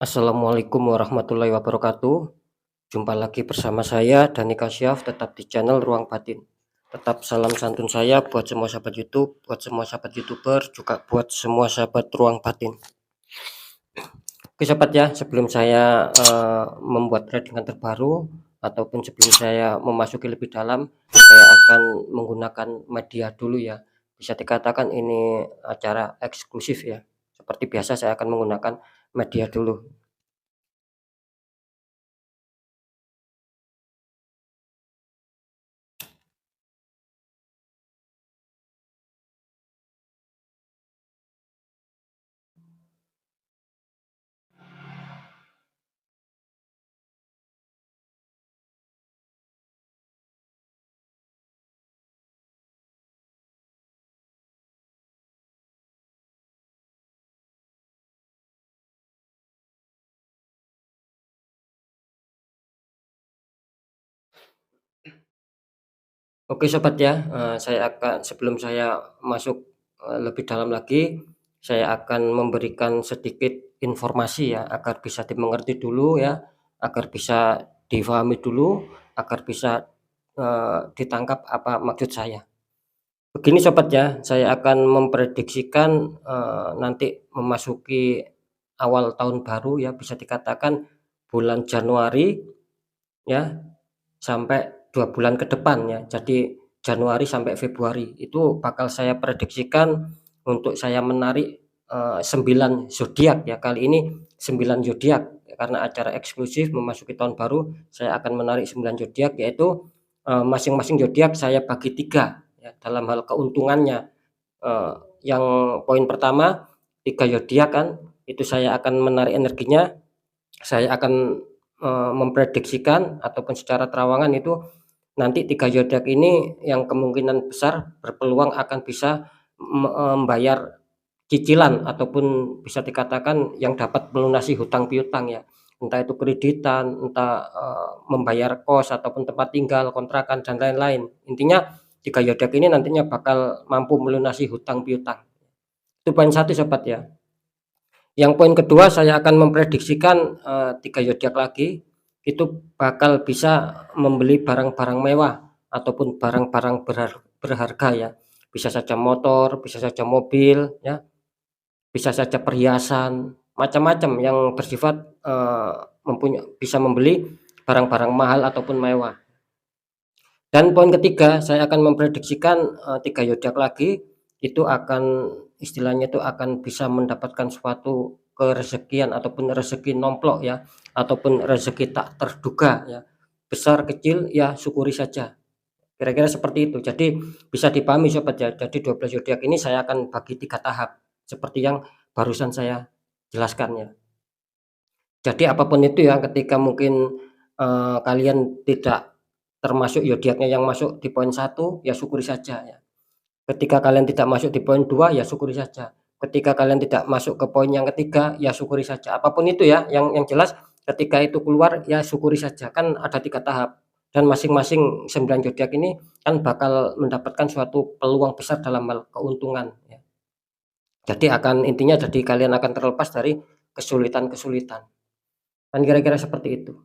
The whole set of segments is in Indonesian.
Assalamualaikum warahmatullahi wabarakatuh. Jumpa lagi bersama saya Dani Kasyaf, tetap di channel Ruang Batin. Tetap salam santun saya buat semua sahabat YouTube, buat semua sahabat YouTuber, juga buat semua sahabat Ruang Batin. Oke sahabat ya, sebelum saya membuat tradingan terbaru ataupun sebelum saya memasuki lebih dalam, saya akan menggunakan media dulu ya. Bisa dikatakan ini acara eksklusif ya. Seperti biasa saya akan menggunakan media dulu. Oke sobat ya, saya akan sebelum saya masuk, lebih dalam lagi, saya akan memberikan sedikit informasi ya, agar bisa dimengerti dulu ya, agar bisa difahami dulu, agar bisa, ditangkap apa maksud saya. Begini sobat ya, saya akan memprediksikan, nanti memasuki awal tahun baru ya, bisa dikatakan bulan Januari ya, sampai 2 bulan ke depan ya. Jadi Januari sampai Februari itu bakal saya prediksikan untuk saya menarik, 9 zodiak ya. Kali ini 9 zodiak karena acara eksklusif memasuki tahun baru, saya akan menarik 9 zodiak yaitu, masing-masing zodiak saya bagi 3 ya dalam hal keuntungannya. Eee, yang poin pertama 3 zodiak kan, itu saya akan menarik energinya, saya akan, memprediksikan ataupun secara terawangan itu nanti 3 zodiak ini yang kemungkinan besar berpeluang akan bisa membayar cicilan ataupun bisa dikatakan yang dapat melunasi hutang piutang ya. Entah itu kreditan, entah, membayar kos ataupun tempat tinggal, kontrakan dan lain-lain. Intinya 3 zodiak ini nantinya bakal mampu melunasi hutang piutang. Itu poin satu sobat ya. Yang poin kedua saya akan memprediksikan, 3 zodiak lagi, itu bakal bisa membeli barang-barang mewah ataupun barang-barang berharga ya. Bisa saja motor, bisa saja mobil ya, bisa saja perhiasan, macam-macam yang bersifat, bisa membeli barang-barang mahal ataupun mewah. Dan poin ketiga saya akan memprediksikan, 3 zodiak lagi, itu akan istilahnya itu akan bisa mendapatkan suatu kerezekian ataupun rezeki nomplok ya, ataupun rezeki tak terduga ya. Besar kecil ya syukuri saja, kira-kira seperti itu. Jadi bisa dipahami sobat ya, jadi 12 zodiak ini saya akan bagi 3 tahap, seperti yang barusan saya jelaskan ya. Jadi apapun itu ya ketika mungkin, kalian tidak termasuk zodiaknya yang masuk di poin satu ya syukuri saja ya. Ketika kalian tidak masuk di poin 2 ya syukuri saja. Ketika kalian tidak masuk ke poin yang ketiga ya syukuri saja. Apapun itu ya, yang jelas ketika itu keluar ya syukuri saja. Kan ada 3 tahap dan masing-masing 9 zodiak ini kan bakal mendapatkan suatu peluang besar dalam hal keuntungan ya. Jadi intinya jadi kalian akan terlepas dari kesulitan-kesulitan. Kan kira-kira seperti itu.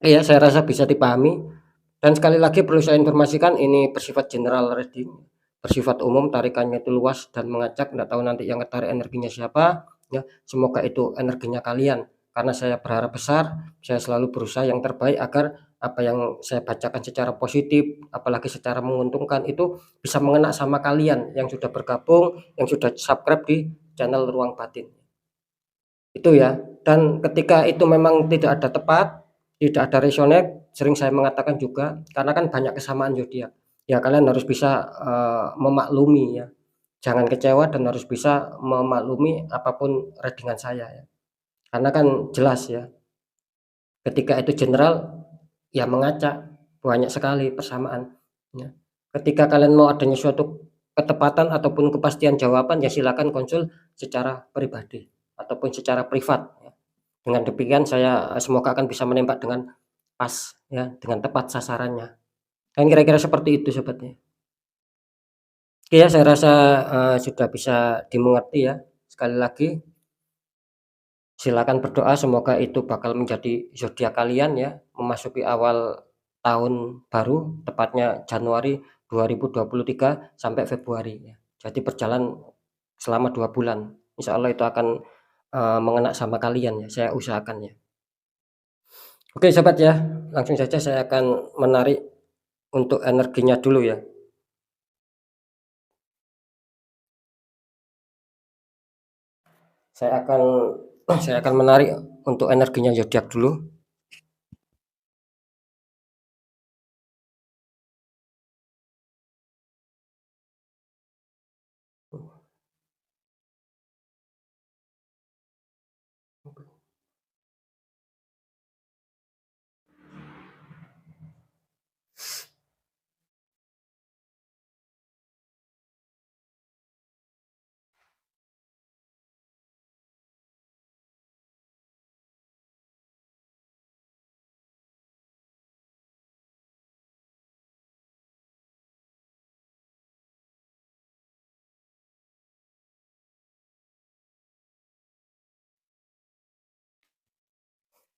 Iya, saya rasa bisa dipahami. Dan sekali lagi perlu saya informasikan ini bersifat general reading, bersifat umum, tarikannya itu luas dan mengacak, nggak tahu nanti yang ketarik energinya siapa, ya. Semoga itu energinya kalian. Karena saya berharap besar, saya selalu berusaha yang terbaik agar apa yang saya bacakan secara positif, apalagi secara menguntungkan itu bisa mengena sama kalian yang sudah bergabung, yang sudah subscribe di channel Ruang Batin. Itu ya. Dan ketika itu memang tidak ada tepat, tidak ada resonate, sering saya mengatakan juga, karena kan banyak kesamaan zodiak. Ya kalian harus bisa, memaklumi ya. Jangan kecewa dan harus bisa memaklumi apapun readingan saya ya. Karena kan jelas ya, ketika itu general, ya mengacak, banyak sekali persamaan, ya. Ketika kalian mau adanya suatu ketepatan ataupun kepastian jawaban, ya silakan konsul secara pribadi ataupun secara privat ya. Dengan demikian saya, semoga akan bisa menembak dengan pas ya, dengan tepat sasarannya. Kan kira-kira seperti itu sobatnya. Oke ya, saya rasa, sudah bisa dimengerti ya. Sekali lagi Silakan berdoa semoga itu bakal menjadi zodiak kalian ya, memasuki awal tahun baru, tepatnya Januari 2023 sampai Februari ya. Jadi berjalan selama 2 bulan. Insya Allah itu akan, mengena sama kalian ya, saya usahakan ya. Oke sobat ya, langsung saja saya akan menarik untuk energinya dulu ya. Saya akan saya akan menarik untuk energinya zodiak dulu.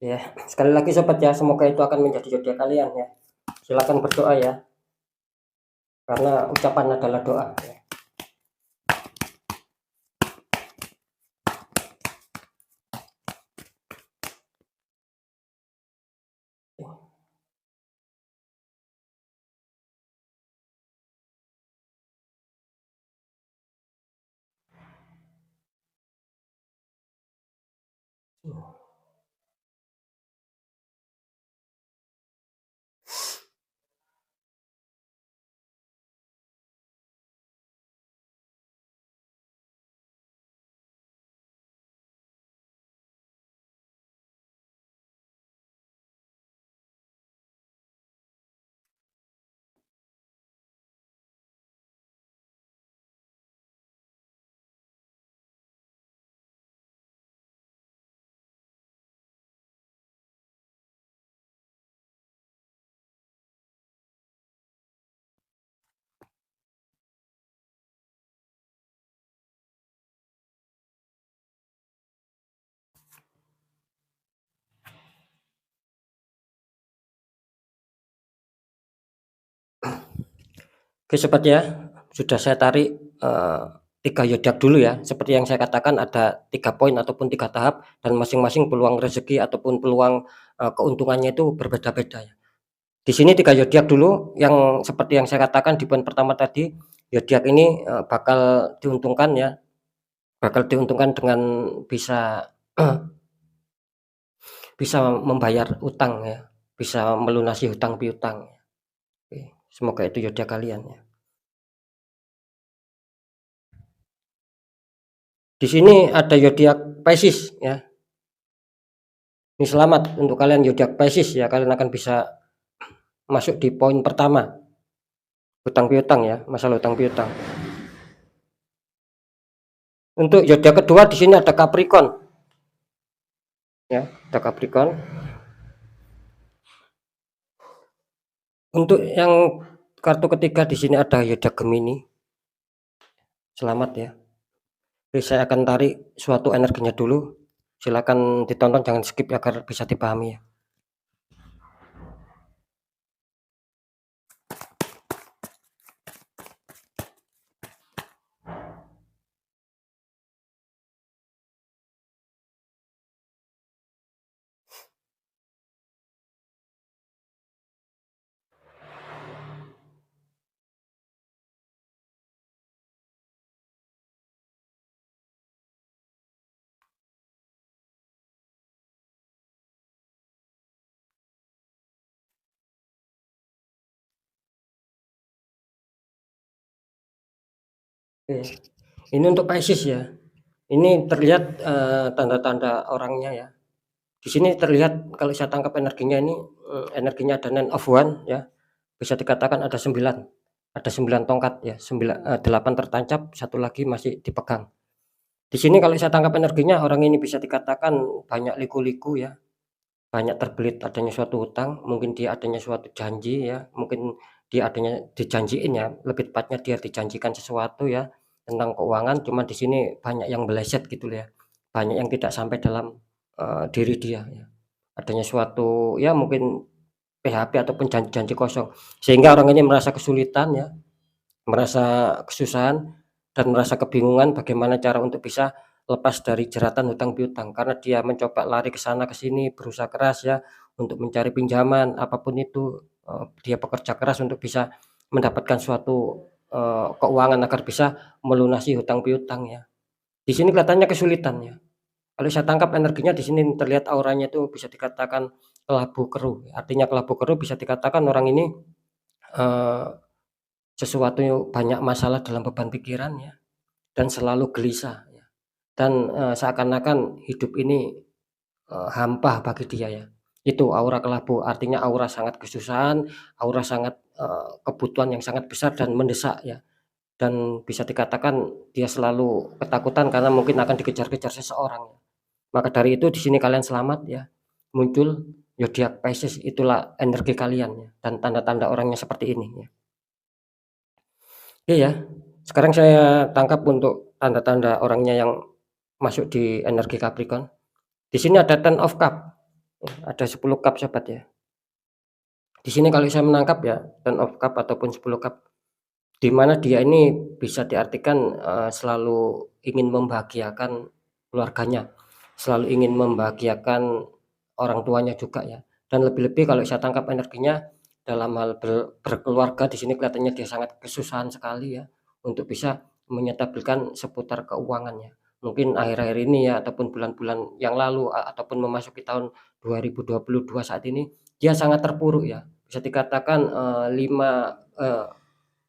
Ya, sekali lagi sobat ya, semoga itu akan menjadi zodiak kalian ya. Silakan berdoa ya, karena ucapan adalah doa ya. Oke sobat ya, sudah saya tarik, 3 zodiak dulu ya. Seperti yang saya katakan ada 3 poin ataupun 3 tahap dan masing-masing peluang rezeki ataupun peluang, keuntungannya itu berbeda-beda ya. Di sini 3 zodiak dulu yang seperti yang saya katakan di poin pertama tadi, zodiak ini, bakal diuntungkan dengan bisa bisa membayar utang ya, bisa melunasi hutang piutang. Oke, semoga itu zodiak kalian ya. Di sini ada zodiak Pisces ya. Ini selamat untuk kalian zodiak Pisces ya, kalian akan bisa masuk di poin pertama, hutang piutang ya, masalah hutang piutang. Untuk zodiak kedua di sini ada Capricorn ya, ada Capricorn. Untuk yang kartu ketiga di sini ada zodiak Gemini. Selamat ya. Oke, saya akan tarik suatu energinya dulu. Silakan ditonton, jangan skip ya, agar bisa dipahami ya. Oke. Ini untuk Pisces ya. Ini terlihat, tanda-tanda orangnya ya. Di sini terlihat kalau saya tangkap energinya ini, energinya ada Nine of Wands ya. Bisa dikatakan ada 9. Ada 9 tongkat ya, 8 tertancap, 1 lagi masih dipegang. Di sini kalau saya tangkap energinya, orang ini bisa dikatakan banyak liku-liku ya, banyak terbelit adanya suatu hutang, mungkin dia adanya suatu janji ya, mungkin dia adanya dijanjiin ya, lebih tepatnya dia dijanjikan sesuatu ya, tentang keuangan, cuman di sini banyak yang meleset gitu ya, banyak yang tidak sampai dalam diri dia ya. Adanya suatu ya mungkin PHP ataupun janji-janji kosong, sehingga orang ini merasa kesulitan ya, merasa kesusahan dan merasa kebingungan bagaimana cara untuk bisa lepas dari jeratan hutang piutang. Karena dia mencoba lari ke sana ke sini, berusaha keras ya untuk mencari pinjaman, apapun itu, dia bekerja keras untuk bisa mendapatkan suatu, keuangan agar bisa melunasi hutang piutang ya. Di sini kelihatannya kesulitan ya. Kalau saya tangkap energinya di sini terlihat auranya itu bisa dikatakan kelabu keruh. Artinya kelabu keruh bisa dikatakan orang ini, eee, sesuatu banyak masalah dalam beban pikirannya dan selalu gelisah ya, dan, seakan-akan hidup ini, hampa bagi dia ya. Itu aura kelabu, artinya aura sangat kesusahan, aura sangat, kebutuhan yang sangat besar dan mendesak ya, dan bisa dikatakan dia selalu ketakutan karena mungkin akan dikejar-kejar seseorang. Maka dari itu di sini kalian selamat ya, muncul zodiak Pisces, itulah energi kalian ya, dan tanda-tanda orangnya seperti ini ya. Oke ya, sekarang saya tangkap untuk tanda-tanda orangnya yang masuk di energi Capricorn. Di sini ada Ten of Cup, ada 10 cup sobat ya. Di sini kalau saya menangkap ya, Ten of Cup ataupun 10 cup, di mana dia ini bisa diartikan, selalu ingin membahagiakan keluarganya, selalu ingin membahagiakan orang tuanya juga ya, dan lebih-lebih kalau saya tangkap energinya dalam hal berkeluarga di sini kelihatannya dia sangat kesusahan sekali ya, untuk bisa menyetabilkan seputar keuangannya. Mungkin akhir-akhir ini ya ataupun bulan-bulan yang lalu ataupun memasuki tahun 2022 saat ini, dia sangat terpuruk ya. Bisa dikatakan, 5,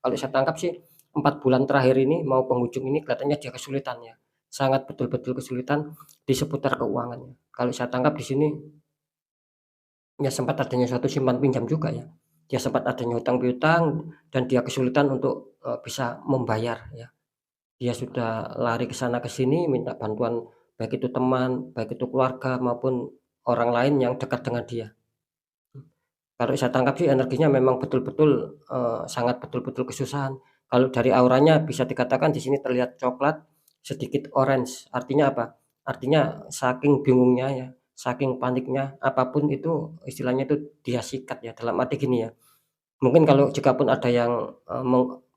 kalau saya tangkap sih 4 bulan terakhir ini mau penghujung ini kelihatannya dia kesulitan ya, sangat betul-betul kesulitan di seputar keuangannya. Kalau saya tangkap di sini, ya sempat adanya suatu simpan pinjam juga ya. Dia sempat adanya hutang piutang dan dia kesulitan untuk, bisa membayar ya. Dia sudah lari ke sana ke sini minta bantuan, baik itu teman, baik itu keluarga maupun orang lain yang dekat dengan dia. Kalau saya tangkap sih energinya memang betul-betul, sangat betul-betul kesusahan. Kalau dari auranya bisa dikatakan di sini terlihat coklat, sedikit orange, artinya apa? Artinya saking bingungnya ya, saking paniknya, apapun itu istilahnya itu dia sikat ya, dalam arti gini ya, mungkin kalau jikapun ada yang,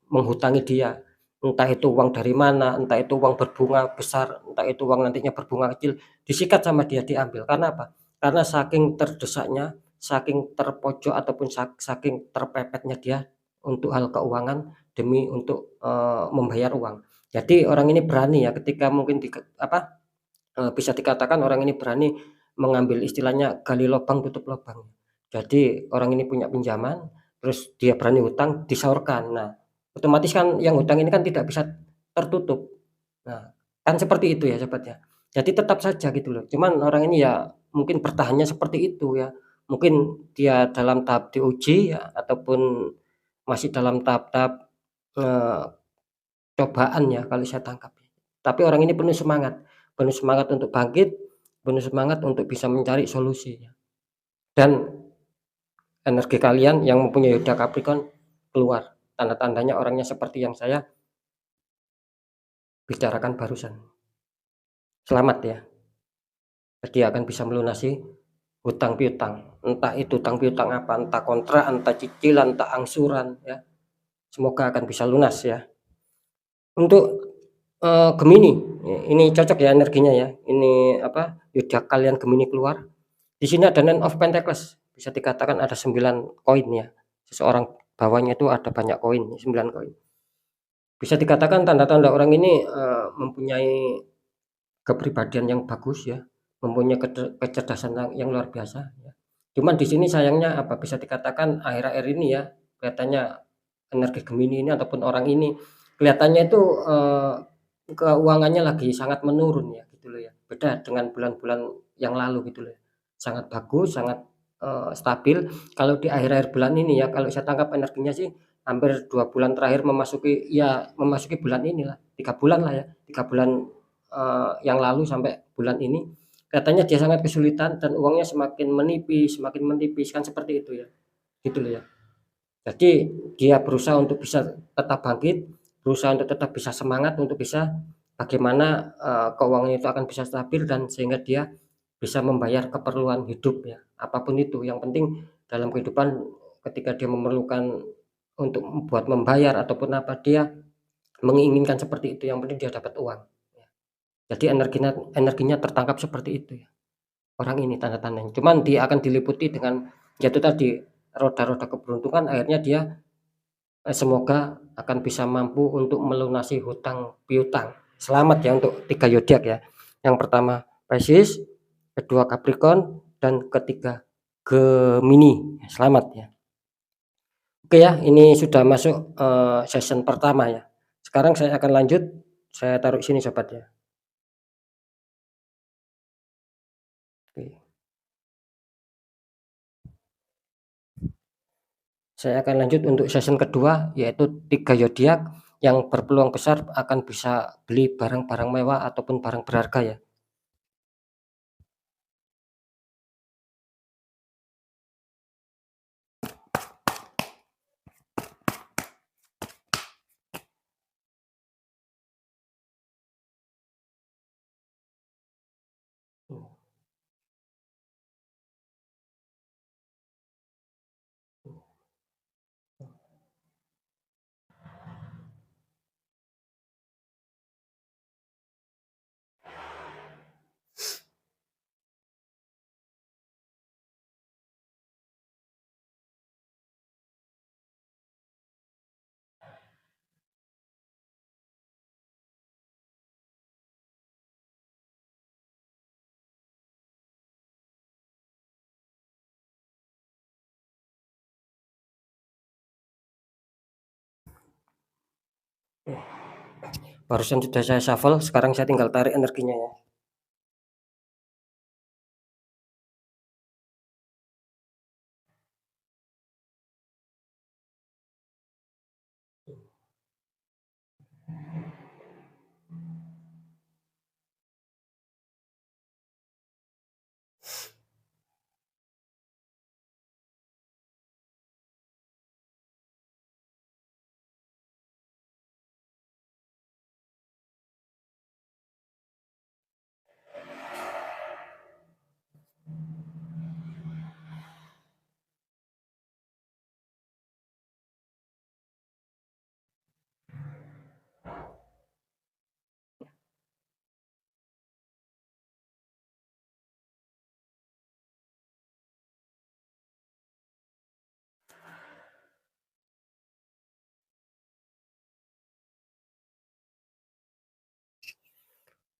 menghutangi dia, entah itu uang dari mana, entah itu uang berbunga besar, entah itu uang nantinya berbunga kecil, disikat sama dia, diambil. Karena apa? Karena saking terdesaknya, saking terpojok ataupun saking terpepetnya dia untuk hal keuangan demi untuk, membayar uang. Jadi orang ini berani ya ketika mungkin bisa dikatakan orang ini berani mengambil istilahnya gali lubang tutup lubang. Jadi orang ini punya pinjaman, terus dia berani hutang, disaurkan. Nah, otomatis kan yang hutang ini kan tidak bisa tertutup. Nah, kan seperti itu ya Sobat ya. Jadi tetap saja gitu loh, cuman orang ini ya mungkin bertahannya seperti itu ya. Mungkin dia dalam tahap diuji ya ataupun masih dalam tahap-tahap, eee, cobaan ya kalau saya tangkap. Tapi orang ini penuh semangat untuk bangkit, penuh semangat untuk bisa mencari solusi ya. Dan energi kalian yang mempunyai zodiak Capricorn keluar, tanda-tandanya orangnya seperti yang saya bicarakan barusan. Selamat ya, dia akan bisa melunasi hutang piutang, entah itu hutang piutang apa, entah kontrak, entah cicilan, entah angsuran ya, semoga akan bisa lunas ya. Untuk, Gemini, ini cocok ya energinya ya, ini apa, zodiak kalian Gemini keluar. Di sini ada Nine of Pentacles, bisa dikatakan ada 9 koin ya. Seseorang bawahnya itu ada banyak koin, 9 koin. Bisa dikatakan tanda-tanda orang ini, mempunyai kepribadian yang bagus ya, mempunyai kecerdasan yang luar biasa ya. Cuman di sini sayangnya apa, bisa dikatakan akhir-akhir ini ya, kelihatannya energi Gemini ini ataupun orang ini kelihatannya itu, keuangannya lagi sangat menurun ya, gitu loh ya. Beda dengan bulan-bulan yang lalu gitu loh ya. Sangat bagus, sangat, stabil. Kalau di akhir-akhir bulan ini ya, kalau saya tangkap energinya sih hampir 2 bulan terakhir memasuki bulan inilah, 3 bulan lah ya, 3 bulan, yang lalu sampai bulan ini, katanya dia sangat kesulitan dan uangnya semakin menipis, kan seperti itu ya, gitu loh ya. Jadi dia berusaha untuk bisa tetap bangkit, berusaha untuk tetap bisa semangat untuk bisa bagaimana, keuangan itu akan bisa stabil dan sehingga dia bisa membayar keperluan hidup ya, apapun itu. Yang penting dalam kehidupan ketika dia memerlukan untuk buat membayar ataupun apa, dia menginginkan seperti itu, yang penting dia dapat uang. Jadi energinya tertangkap seperti itu ya, orang ini tanda-tandanya. Cuman dia akan diliputi dengan, ya itu tadi, roda-roda keberuntungan, akhirnya dia semoga akan bisa mampu untuk melunasi hutang piutang. Selamat ya untuk 3 zodiak ya. Yang pertama Pisces, kedua Capricorn, dan ketiga Gemini. Selamat ya. Oke ya, ini sudah masuk session pertama ya. Sekarang saya akan lanjut, saya taruh sini sobat ya. Oke. Saya akan lanjut untuk session kedua, yaitu 3 zodiak yang berpeluang besar akan bisa beli barang-barang mewah ataupun barang berharga ya. Barusan sudah saya shuffle, sekarang saya tinggal tarik energinya ya.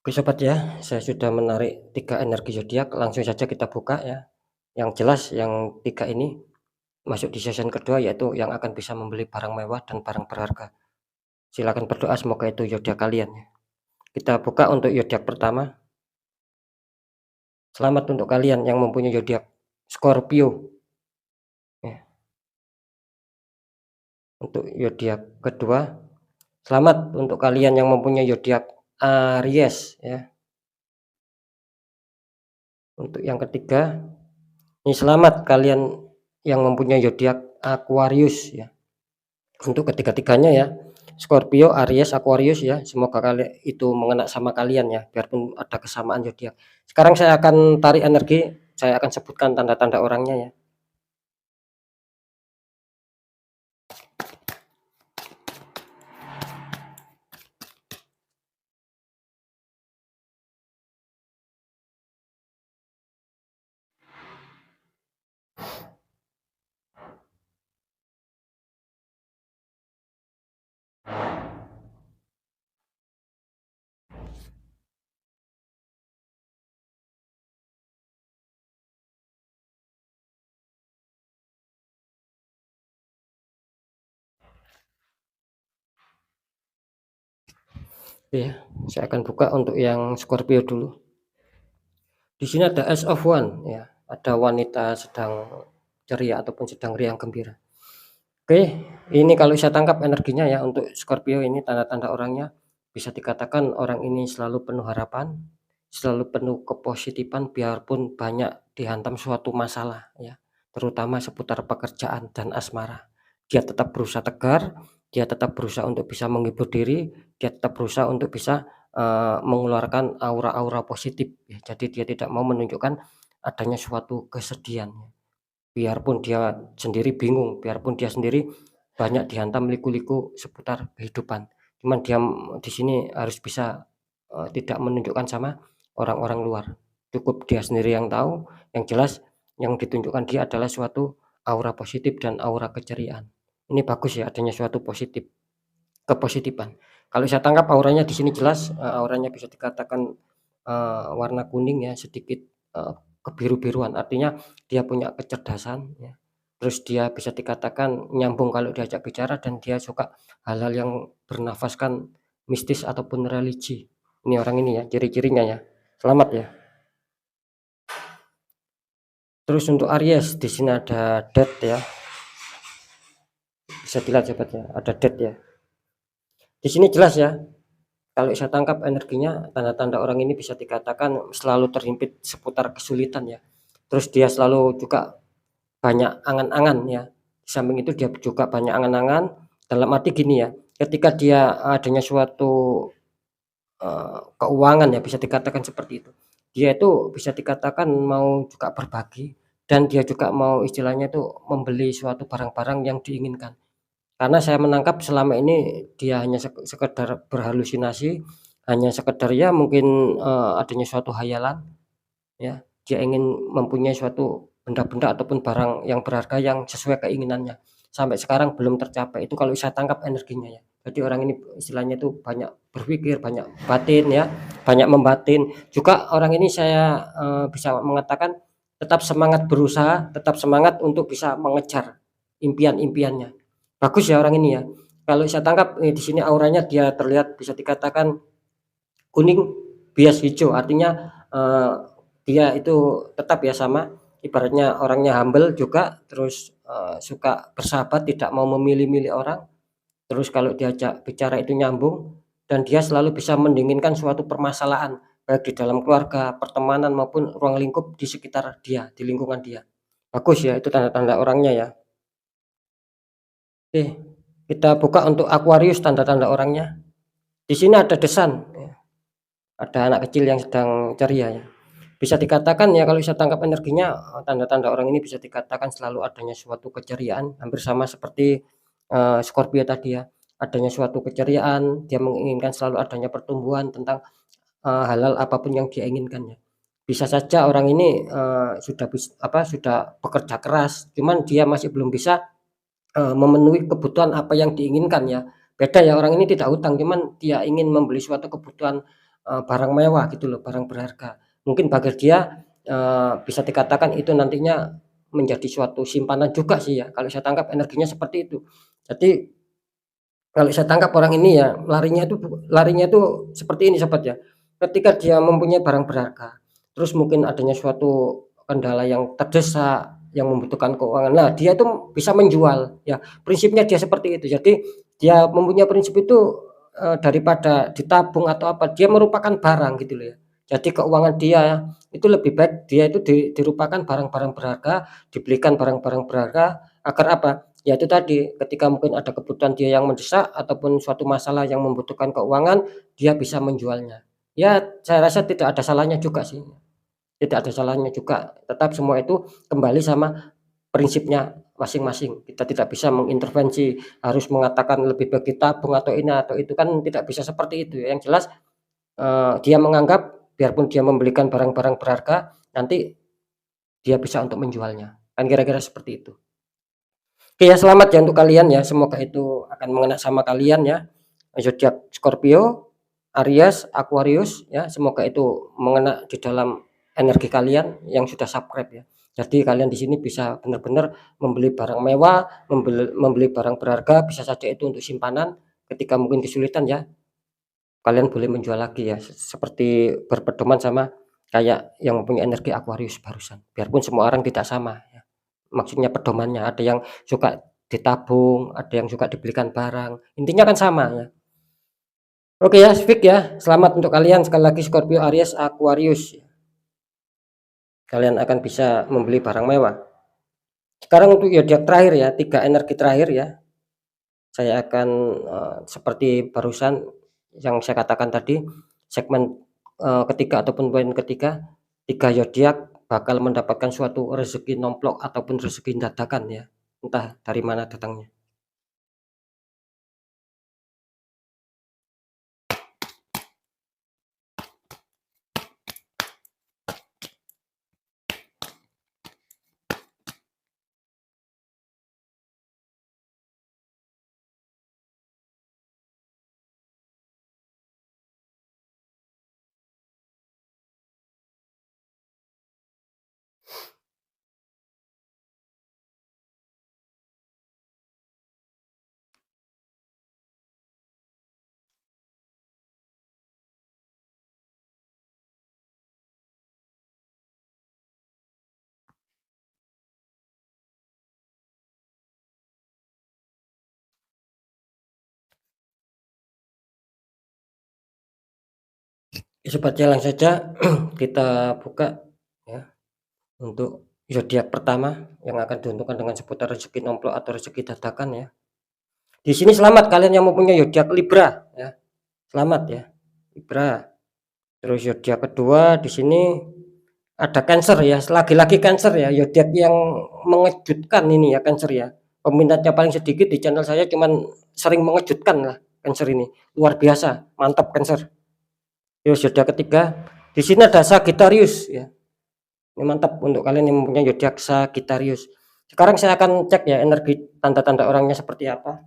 Oke sobat ya, saya sudah menarik 3 energi zodiak, langsung saja kita buka ya. Yang jelas yang 3 ini masuk di session kedua, yaitu yang akan bisa membeli barang mewah dan barang berharga. Silakan berdoa semoga itu zodiak kalian ya. Kita buka untuk zodiak pertama. Selamat untuk kalian yang mempunyai zodiak Scorpio. Ya. Untuk zodiak kedua, selamat untuk kalian yang mempunyai zodiak Aries ya. Untuk yang ketiga, ini selamat kalian yang mempunyai zodiak Aquarius ya. Untuk ketiga-tiganya ya, Scorpio, Aries, Aquarius ya, semoga kalian itu mengena sama kalian ya, biarpun ada kesamaan zodiak. Sekarang saya akan tarik energi, saya akan sebutkan tanda-tanda orangnya ya. Ya, saya akan buka untuk yang Scorpio dulu. Di sini ada Ace of One ya, ada wanita sedang ceria ataupun sedang riang gembira. Oke, ini kalau saya tangkap energinya ya untuk Scorpio ini tanda-tanda orangnya bisa dikatakan orang ini selalu penuh harapan, selalu penuh kepositifan biarpun banyak dihantam suatu masalah ya, terutama seputar pekerjaan dan asmara. Dia tetap berusaha tegar, dia tetap berusaha untuk bisa menghibur diri, dia tetap berusaha untuk bisa mengeluarkan aura-aura positif ya. Jadi dia tidak mau menunjukkan adanya suatu kesedihan. Biarpun dia sendiri bingung, biarpun dia sendiri banyak dihantam liku-liku seputar kehidupan. Cuman dia di sini harus bisa, tidak menunjukkan sama orang-orang luar. Cukup dia sendiri yang tahu, yang jelas yang ditunjukkan dia adalah suatu aura positif dan aura keceriaan. Ini bagus ya adanya suatu kepositifan. Kalau saya tangkap auranya di sini jelas, auranya bisa dikatakan, warna kuning ya, sedikit, kebiru-biruan. Artinya dia punya kecerdasan ya, terus dia bisa dikatakan nyambung kalau diajak bicara dan dia suka hal-hal yang bernafaskan mistis ataupun religi. Ini orang ini ya, ciri-cirinya ya. Selamat ya. Terus untuk Aries di sini ada Death ya, bisa dilihat sobat ya, ada Death ya. Di sini jelas ya, kalau saya tangkap energinya, tanda-tanda orang ini bisa dikatakan selalu terhimpit seputar kesulitan ya. Terus dia selalu juga banyak angan-angan ya. Di samping itu dia juga banyak angan-angan, dalam arti gini ya, ketika dia adanya suatu, keuangan ya, bisa dikatakan seperti itu. Dia itu bisa dikatakan mau juga berbagi dan dia juga mau istilahnya itu membeli suatu barang-barang yang diinginkan. Karena saya menangkap selama ini dia hanya sekedar berhalusinasi, hanya sekedar ya mungkin, adanya suatu hayalan ya, dia ingin mempunyai suatu benda-benda ataupun barang yang berharga yang sesuai keinginannya. Sampai sekarang belum tercapai, itu kalau saya tangkap energinya ya. Jadi orang ini istilahnya itu banyak berpikir, banyak batin ya, banyak membatin. Juga orang ini saya, bisa mengatakan tetap semangat berusaha, tetap semangat untuk bisa mengejar impian-impiannya. Bagus ya orang ini ya. Kalau saya tangkap, di sini auranya dia terlihat bisa dikatakan kuning bias hijau, artinya, dia itu tetap ya sama, ibaratnya orangnya humble juga, terus, suka bersahabat, tidak mau memilih-milih orang, terus kalau diajak bicara itu nyambung, dan dia selalu bisa mendinginkan suatu permasalahan, baik di dalam keluarga, pertemanan, maupun ruang lingkup di sekitar dia, di lingkungan dia. Bagus ya, itu tanda-tanda orangnya ya. Oke, kita buka untuk Aquarius tanda-tanda orangnya. Di sini ada desan, ya, ada anak kecil yang sedang ceria ya. Bisa dikatakan ya kalau saya tangkap energinya, tanda-tanda orang ini bisa dikatakan selalu adanya suatu keceriaan, hampir sama seperti, Scorpio tadi ya. Adanya suatu keceriaan, dia menginginkan selalu adanya pertumbuhan tentang, hal-hal apapun yang dia inginkan ya. Bisa saja orang ini, sudah bekerja keras, cuman dia masih belum bisa, memenuhi kebutuhan apa yang diinginkan ya. Beda ya orang ini tidak hutang, cuman dia ingin membeli suatu kebutuhan, barang mewah gitu loh, barang berharga. Mungkin bagi dia, bisa dikatakan itu nantinya menjadi suatu simpanan juga sih ya, kalau saya tangkap energinya seperti itu. Jadi kalau saya tangkap orang ini ya larinya itu seperti ini sobat ya, ketika dia mempunyai barang berharga, terus mungkin adanya suatu kendala yang terdesak, yang membutuhkan keuangan, nah dia itu bisa menjual ya, prinsipnya dia seperti itu. Jadi dia mempunyai prinsip itu, daripada ditabung atau apa, dia merupakan barang gitu loh ya. Jadi keuangan dia itu lebih baik dia itu dirupakan barang-barang berharga, dibelikan barang-barang berharga agar apa, ya itu tadi, ketika mungkin ada kebutuhan dia yang mendesak ataupun suatu masalah yang membutuhkan keuangan, dia bisa menjualnya. Ya, saya rasa tidak ada salahnya juga sih, tidak ada salahnya juga. Tetap semua itu kembali sama prinsipnya masing-masing. Kita tidak bisa mengintervensi, harus mengatakan lebih baik ditabung atau ini atau itu, kan tidak bisa seperti itu ya. Yang jelas, dia menganggap biarpun dia membelikan barang-barang berharga, nanti dia bisa untuk menjualnya. Kan kira-kira seperti itu. Oke ya, selamat ya untuk kalian ya, semoga itu akan mengena sama kalian ya, zodiak Scorpio, Aries, Aquarius ya, semoga itu mengena di dalam energi kalian yang sudah subscribe ya. Jadi kalian di sini bisa benar-benar membeli barang mewah, membeli barang berharga, bisa saja itu untuk simpanan ketika mungkin kesulitan ya, kalian boleh menjual lagi ya, seperti berpedoman sama kayak yang mempunyai energi Aquarius barusan. Biarpun semua orang tidak sama ya. Maksudnya pedomannya, ada yang suka ditabung, ada yang suka dibelikan barang, intinya kan sama ya. Oke ya, speak ya, selamat untuk kalian sekali lagi Scorpio, Aries, Aquarius, kalian akan bisa membeli barang mewah. Sekarang untuk zodiak terakhir ya, 3 energi terakhir ya, saya akan, seperti barusan yang saya katakan tadi, segmen, ketiga ataupun poin ketiga, 3 zodiak bakal mendapatkan suatu rezeki nomplok ataupun rezeki dadakan ya, entah dari mana datangnya. Sepertinya langsung saja kita buka ya, untuk zodiak pertama yang akan diuntungkan dengan seputar rezeki nomplok atau rezeki dadakan ya. Di sini selamat kalian yang mempunyai zodiak Libra ya, selamat ya, Libra. Terus zodiak kedua di sini ada Cancer ya, lagi-lagi Cancer ya, zodiak yang mengejutkan ini ya Cancer ya. Peminatnya paling sedikit di channel saya, cuman sering mengejutkan lah Cancer ini, luar biasa, mantap Cancer. Terus zodiak ketiga, di sini ada Sagittarius ya. Ini mantap untuk kalian yang mempunyai zodiak Sagittarius. Sekarang saya akan cek ya energi tanda-tanda orangnya seperti apa.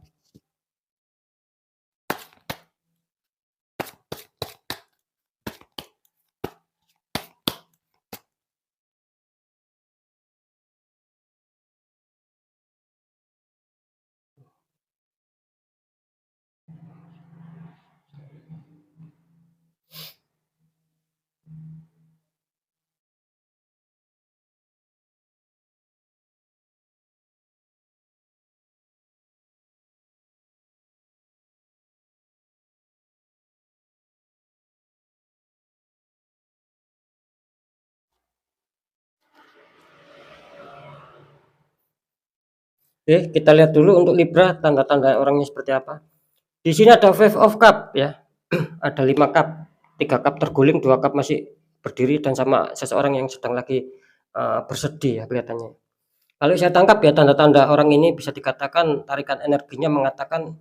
Oke, kita lihat dulu untuk Libra tanda-tanda orangnya seperti apa. Di sini ada Five of Cup ya. Ada 5 cup, 3 cup terguling, 2 cup masih berdiri dan sama seseorang yang sedang lagi bersedih ya kelihatannya. Kalau saya tangkap ya tanda-tanda orang ini bisa dikatakan tarikan energinya mengatakan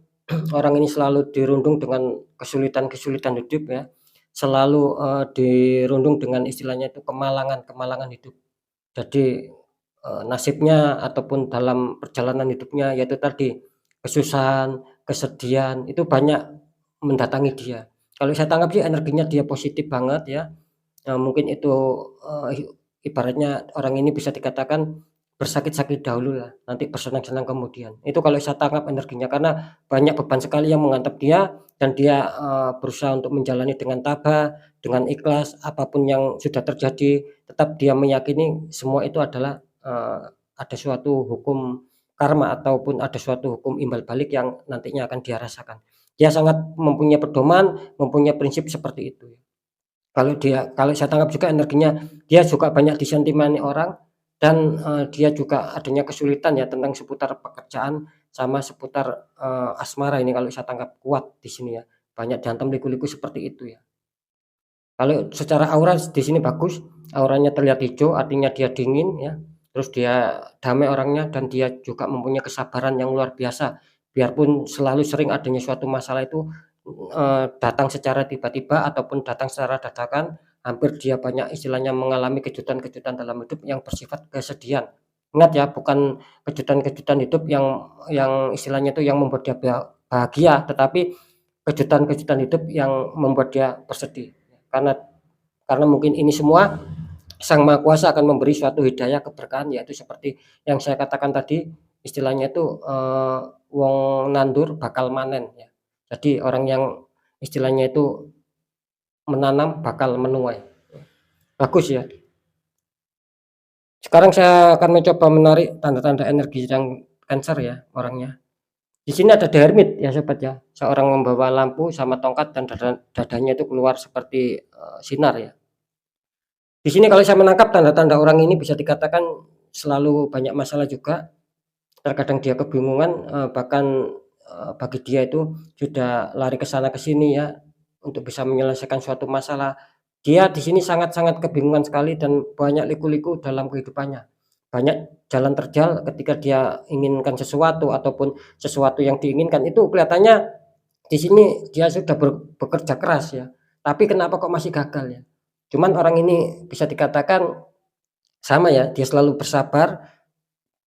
orang ini selalu dirundung dengan kesulitan-kesulitan hidup ya. Selalu dirundung dengan istilahnya itu kemalangan-kemalangan hidup. Jadi nasibnya ataupun dalam perjalanan hidupnya yaitu tadi kesusahan, kesedihan itu banyak mendatangi dia. Kalau saya tangkap sih energinya dia positif banget ya. Mungkin itu ibaratnya orang ini bisa dikatakan bersakit-sakit dahulu lah, nanti bersenang-senang kemudian. Itu kalau saya tangkap energinya karena banyak beban sekali yang mengantap dia dan dia berusaha untuk menjalani dengan tabah, dengan ikhlas apapun yang sudah terjadi, tetap dia meyakini semua itu adalah ada suatu hukum karma ataupun ada suatu hukum imbal balik yang nantinya akan dia rasakan. Dia sangat mempunyai pedoman, mempunyai prinsip seperti itu. Kalau saya tangkap juga energinya, dia juga banyak disentimani orang dan dia juga adanya kesulitan ya tentang seputar pekerjaan sama seputar asmara ini kalau saya tangkap kuat di sini ya. Banyak dihantam liku-liku seperti itu ya. Kalau secara aura di sini bagus, auranya terlihat hijau artinya dia dingin ya. Terus dia damai orangnya dan dia juga mempunyai kesabaran yang luar biasa. Biarpun selalu sering adanya suatu masalah itu datang secara tiba-tiba ataupun datang secara dadakan, hampir dia banyak istilahnya mengalami kejutan-kejutan dalam hidup yang bersifat kesedihan. Ingat ya, bukan kejutan-kejutan hidup yang istilahnya itu yang membuat dia bahagia, tetapi kejutan-kejutan hidup yang membuat dia bersedih. Karena karena mungkin ini semua Sang Maha Kuasa akan memberi suatu hidayah keberkahan yaitu seperti yang saya katakan tadi istilahnya itu wong nandur bakal manen ya. Jadi orang yang istilahnya itu menanam bakal menuai. Bagus ya. Sekarang saya akan mencoba menarik tanda-tanda energi yang Cancer ya orangnya. Di sini ada The Hermit ya sobat ya. Seorang membawa lampu sama tongkat dan dadanya itu keluar seperti sinar ya. Di sini kalau saya menangkap tanda-tanda orang ini bisa dikatakan selalu banyak masalah juga. Terkadang dia kebingungan bahkan bagi dia itu sudah lari ke sana ke sini ya. untuk bisa menyelesaikan suatu masalah. Dia di sini sangat-sangat kebingungan sekali dan banyak liku-liku dalam kehidupannya. Banyak jalan terjal ketika dia inginkan sesuatu ataupun sesuatu yang diinginkan itu kelihatannya di sini dia sudah bekerja keras ya, tapi kenapa kok masih gagal ya. Cuman orang ini bisa dikatakan sama ya, dia selalu bersabar,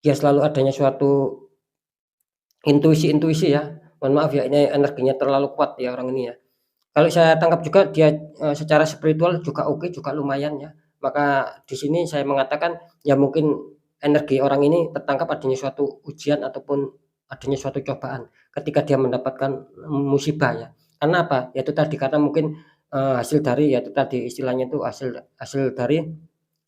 dia selalu adanya suatu intuisi-intuisi ya, mohon maaf ya ini energinya terlalu kuat ya orang ini ya. Kalau saya tangkap juga dia, secara spiritual juga oke, juga lumayan ya. Maka di sini saya mengatakan ya mungkin energi orang ini tertangkap adanya suatu ujian ataupun adanya suatu cobaan ketika dia mendapatkan musibah ya. Karena apa? Ya itu tadi karena mungkin, hasil dari ya itu tadi istilahnya itu hasil hasil dari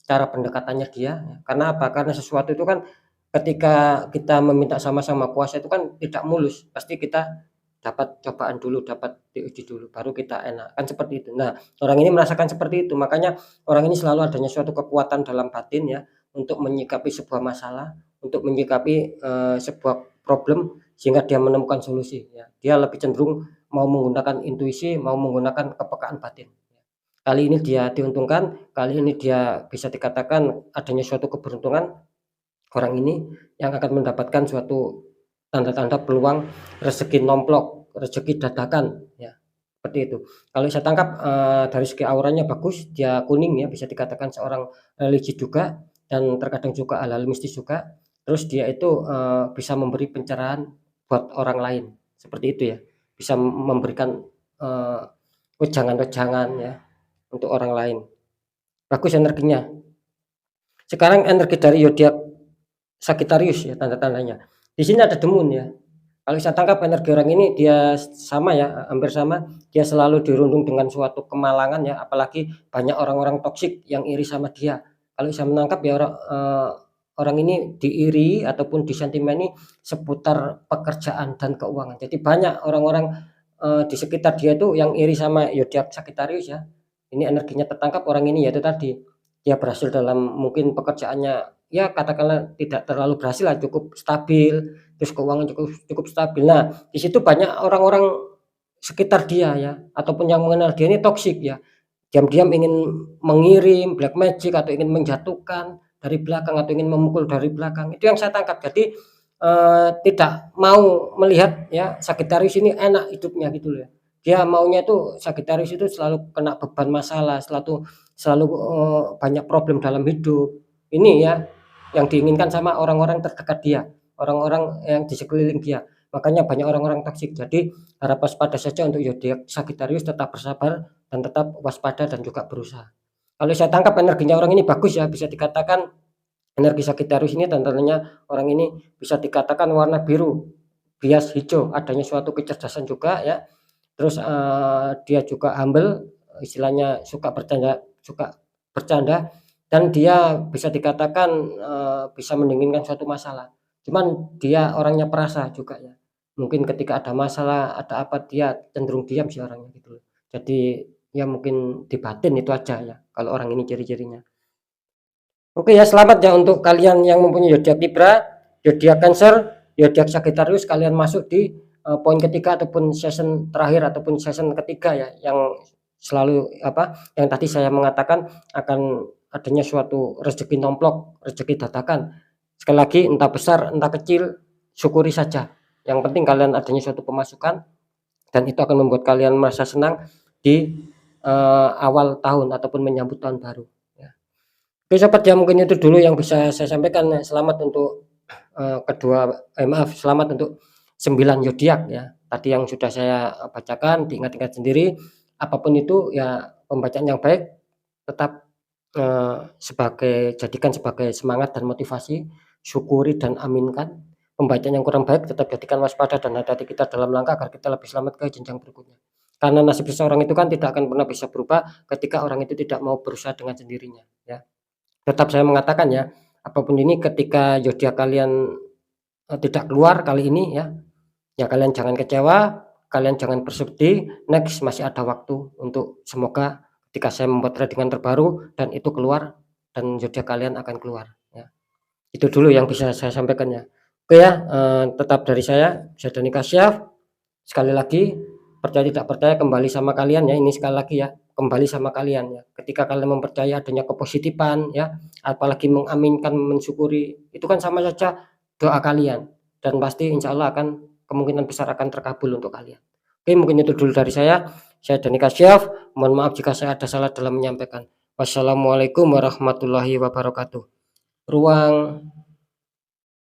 cara pendekatannya dia ya. Karena apa? Karena sesuatu itu kan ketika kita meminta sama-sama kuasa itu kan tidak mulus, pasti kita dapat cobaan dulu, dapat diuji dulu, baru kita enak, kan seperti itu. Nah, orang ini merasakan seperti itu, makanya orang ini selalu adanya suatu kekuatan dalam batin ya, untuk menyikapi sebuah masalah, untuk menyikapi, sebuah problem, sehingga dia menemukan solusi ya. Dia lebih cenderung mau menggunakan intuisi, mau menggunakan kepekaan batin. Kali ini dia diuntungkan, kali ini dia bisa dikatakan adanya suatu keberuntungan, orang ini yang akan mendapatkan suatu tanda-tanda peluang rezeki nomplok, rezeki dadakan ya, seperti itu. Kalau saya tangkap, dari segi auranya bagus, dia kuning ya, bisa dikatakan seorang religi juga dan terkadang juga hal-hal mistis juga. Terus dia itu, bisa memberi pencerahan buat orang lain, seperti itu ya. Bisa memberikan, wejangan-wejangan ya untuk orang lain. Bagus energinya. Sekarang energi dari zodiak Sagittarius ya tanda-tandanya. Di sini ada demun ya. Kalau saya tangkap energi orang ini dia sama ya, hampir sama, dia selalu dirundung dengan suatu kemalangan ya, apalagi banyak orang-orang toksik yang iri sama dia. Kalau saya menangkap ya orang ini diiri ataupun disentimeni seputar pekerjaan dan keuangan. Jadi banyak orang-orang, di sekitar dia itu yang iri sama zodiak Sagittarius ya. Ini energinya tertangkap orang ini yaitu tadi, dia berhasil dalam mungkin pekerjaannya ya katakanlah tidak terlalu berhasil lah, cukup stabil, terus keuangan cukup cukup stabil. Nah, di situ banyak orang-orang sekitar dia ya, ataupun yang mengenal dia ini toksik ya, diam-diam ingin mengirim black magic atau ingin menjatuhkan dari belakang atau ingin memukul dari belakang. Itu yang saya tangkap. Jadi, tidak mau melihat ya Sagittarius ini enak hidupnya gitu loh ya. Dia maunya itu Sagittarius itu selalu kena beban masalah, selalu selalu, banyak problem dalam hidup. Ini ya yang diinginkan sama orang-orang terdekat dia, orang-orang yang di sekeliling dia. Makanya banyak orang-orang toksik. Jadi harap waspada saja untuk zodiak Sagittarius, tetap bersabar dan tetap waspada dan juga berusaha. Kalau saya tangkap energinya orang ini bagus ya, bisa dikatakan energi Sagittarius ini tanda-tandanya orang ini bisa dikatakan warna biru, bias hijau, adanya suatu kecerdasan juga ya. Terus, dia juga humble, istilahnya suka bercanda dan dia bisa dikatakan, bisa mendinginkan suatu masalah. Cuman dia orangnya perasa juga ya. Mungkin ketika ada masalah, ada apa, dia cenderung diam sih orangnya gitu loh. Jadi ya mungkin di batin itu aja ya, kalau orang ini ciri-cirinya. Oke ya, selamat ya untuk kalian yang mempunyai zodiak Libra, zodiak Cancer, zodiak Sagittarius, kalian masuk di, poin ketiga ataupun season terakhir ataupun season ketiga ya, yang selalu apa, yang tadi saya mengatakan akan adanya suatu rezeki nomplok, rezeki dadakan. Sekali lagi entah besar entah kecil, syukuri saja. Yang penting kalian adanya suatu pemasukan dan itu akan membuat kalian merasa senang di, awal tahun ataupun menyambut tahun baru. Oke sobat ya mungkin itu dulu yang bisa saya sampaikan. Selamat untuk, maaf, selamat untuk 9 zodiak ya. Tadi yang sudah saya bacakan diingat-ingat sendiri, apapun itu ya pembacaan yang baik tetap, jadikan sebagai semangat dan motivasi, syukuri dan aminkan. Pembacaan yang kurang baik tetap jadikan waspada dan hati-hati kita dalam langkah agar kita lebih selamat ke jenjang berikutnya. Karena nasib seseorang itu kan tidak akan pernah bisa berubah ketika orang itu tidak mau berusaha dengan sendirinya ya. Tetap saya mengatakan ya, apapun ini ketika zodiak kalian, tidak keluar kali ini ya, ya kalian jangan kecewa, kalian jangan bersedih, next masih ada waktu untuk semoga ketika saya membuat reading terbaru dan itu keluar dan zodiak kalian akan keluar ya. Itu dulu yang bisa saya sampaikan ya. Oke ya, tetap dari saya Dani Kasyaf, sekali lagi percaya tidak percaya kembali sama kalian ya, ini sekali lagi ya, kembali sama kalian ya. Ketika kalian mempercayai adanya kepositifan ya, apalagi mengaminkan, mensyukuri, itu kan sama saja doa kalian dan pasti insya Allah akan kemungkinan besar akan terkabul untuk kalian. Oke, mungkin itu dulu dari saya. Saya Dani Kasyaf, mohon maaf jika saya ada salah dalam menyampaikan. Wassalamualaikum warahmatullahi wabarakatuh. Ruang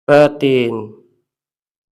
batin.